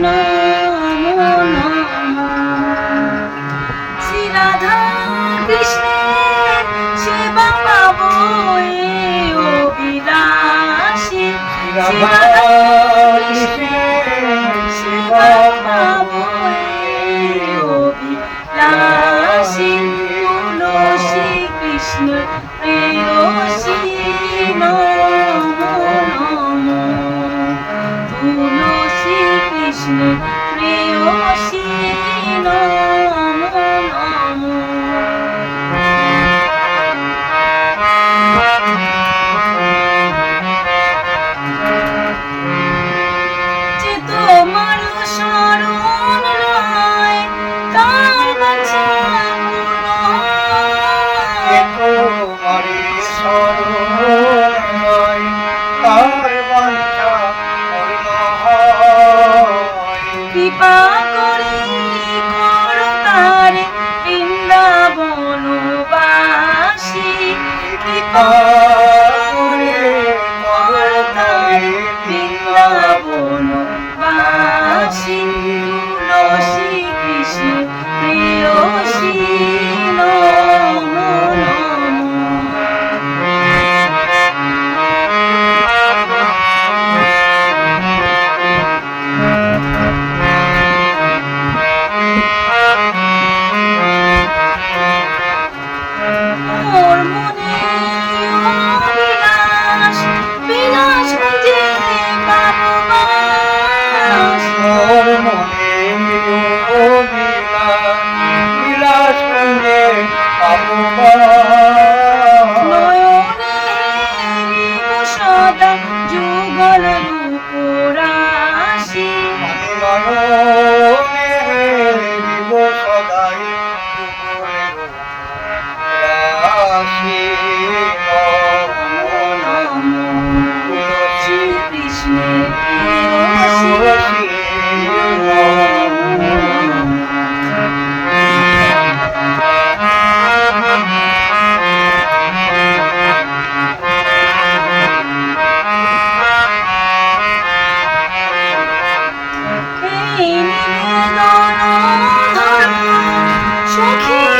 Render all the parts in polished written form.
নমো নমো। শ্রী রাধা কৃষ্ণের সেবা পাবো অভিলাষী, শ্রী রাধা কৃষ্ণের সেবা পাবো অভিলাষী। তুলসী কৃষ্ণ প্রেয়সী নমো নমো। তুলসী কৃষ্ণ প্রেয়সী নমো নমো। যে তোমার শরণ লয় তার বাঁচা পূর্ণ হয়। তোমারি শরণ লয় তার বাঞ্ছা পূর্ণ হয়। কৃপা করে করো তারে বৃন্দাবনবাসী। কৃপা করে করো তারে বৃন্দাবনবাসী। তুলসী কৃষ্ণ প্রেয়সী নমো নমো। মোর মনে বিলাস বিলাস খুঁজে পাবো বাস। মোর মনে বিলাস খুঁজে পাবো বাস। নয়নে নিব সদা যুগল রূপরাশি। আমি নয়নে দিব সদাই যুগলের রাশি নমো নমো। তুলসী কৃষ্ণ প্রেয়সী নমো নমো। এই নিবেদন ধর্ম সখীর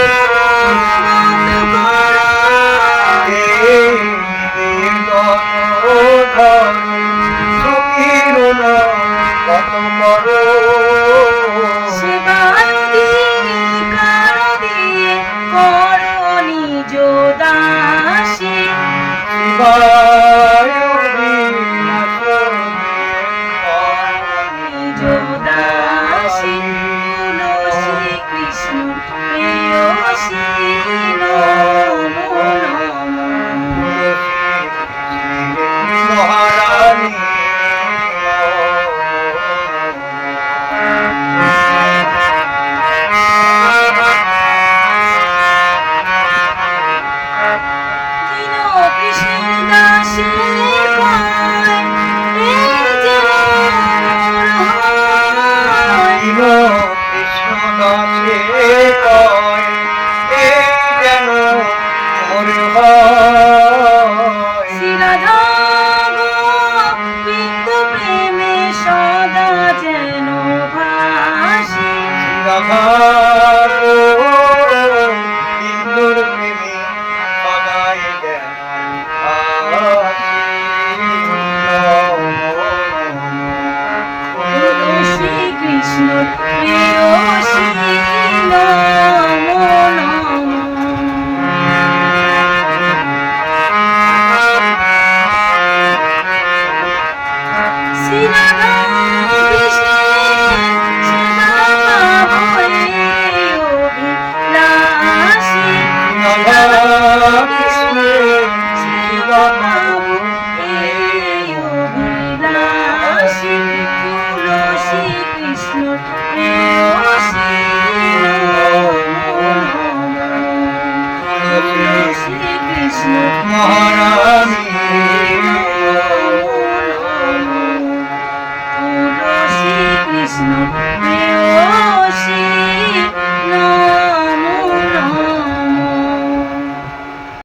অনুগত করো। সেবায় অধিকার দিয়ে করো নিজ দাসী। নিজ দাসী। তুলসী কৃষ্ণ প্রেয়সী নমো নমো। মহারানী দীন কৃষ্ণের দাসী কয় এই যে মোর হয়। কৃষ্ণ দাসে কয় এই যেন মোর হয়। শ্রী রাধা গোবিন্দ প্রেমে সদা যেন ভাসি। রাধা